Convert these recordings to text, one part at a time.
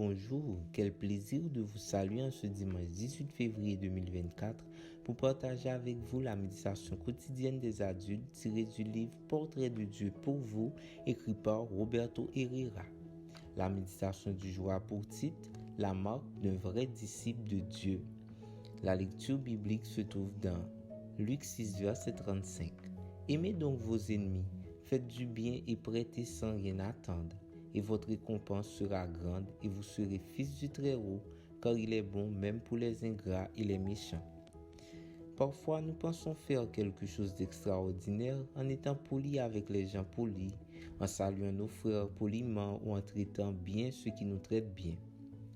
bonjour, quel plaisir de vous saluer en ce dimanche 18 février 2024 pour partager avec vous la méditation quotidienne des adultes tirée du livre Portrait de Dieu pour vous, écrit par Roberto Herrera. La méditation du jour a pour titre « La marque d'un vrai disciple de Dieu ». La lecture biblique se trouve dans Luc 6, verset 35. Aimez donc vos ennemis, faites du bien et prêtez sans rien attendre. Et votre récompense sera grande, et vous serez fils du Très-Haut, car il est bon même pour les ingrats et les méchants. Parfois, nous pensons faire quelque chose d'extraordinaire en étant polis avec les gens polis, en saluant nos frères poliment ou en traitant bien ceux qui nous traitent bien.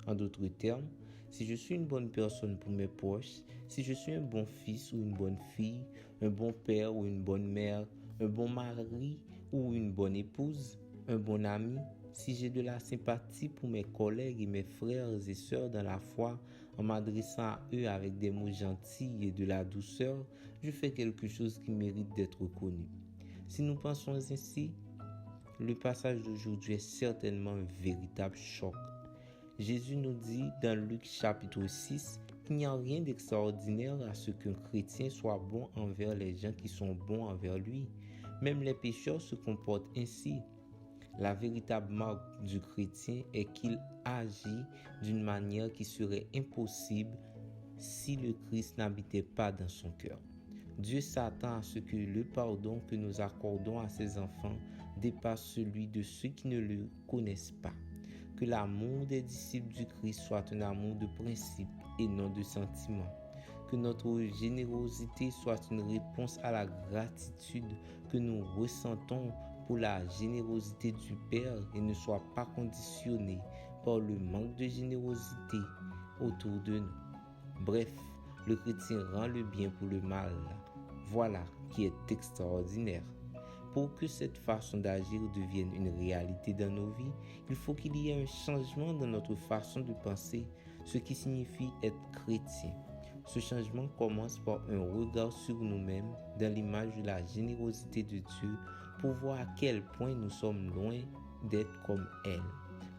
En d'autres termes, si je suis une bonne personne pour mes proches, si je suis un bon fils ou une bonne fille, un bon père ou une bonne mère, un bon mari ou une bonne épouse, un bon ami, si j'ai de la sympathie pour mes collègues et mes frères et sœurs dans la foi, en m'adressant à eux avec des mots gentils et de la douceur, je fais quelque chose qui mérite d'être reconnu. Si nous pensons ainsi, le passage d'aujourd'hui est certainement un véritable choc. Jésus nous dit dans Luc chapitre 6 qu'il n'y a rien d'extraordinaire à ce qu'un chrétien soit bon envers les gens qui sont bons envers lui. Même les pécheurs se comportent ainsi. La véritable marque du chrétien est qu'il agit d'une manière qui serait impossible si le Christ n'habitait pas dans son cœur. Dieu s'attend à ce que le pardon que nous accordons à ses enfants dépasse celui de ceux qui ne le connaissent pas. Que l'amour des disciples du Christ soit un amour de principe et non de sentiment. Que notre générosité soit une réponse à la gratitude que nous ressentons pour la générosité du Père et ne soit pas conditionnée par le manque de générosité autour de nous. Bref, le chrétien rend le bien pour le mal. Voilà qui est extraordinaire. Pour que cette façon d'agir devienne une réalité dans nos vies, il faut qu'il y ait un changement dans notre façon de penser, ce qui signifie être chrétien. Ce changement commence par un regard sur nous-mêmes dans l'image de la générosité de Dieu pour voir à quel point nous sommes loin d'être comme elle.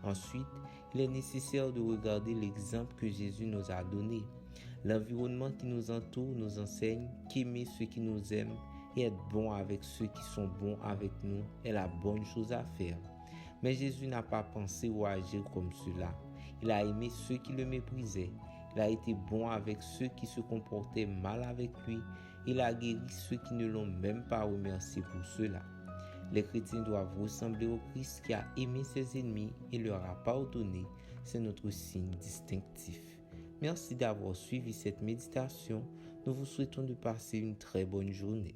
Ensuite, il est nécessaire de regarder l'exemple que Jésus nous a donné. L'environnement qui nous entoure nous enseigne qu'aimer ceux qui nous aiment et être bon avec ceux qui sont bons avec nous est la bonne chose à faire. Mais Jésus n'a pas pensé ou agi comme cela. Il a aimé ceux qui le méprisaient. Il a été bon avec ceux qui se comportaient mal avec lui. Il a guéri ceux qui ne l'ont même pas remercié pour cela. Les chrétiens doivent ressembler au Christ qui a aimé ses ennemis et leur a pardonné. C'est notre signe distinctif. Merci d'avoir suivi cette méditation. Nous vous souhaitons de passer une très bonne journée.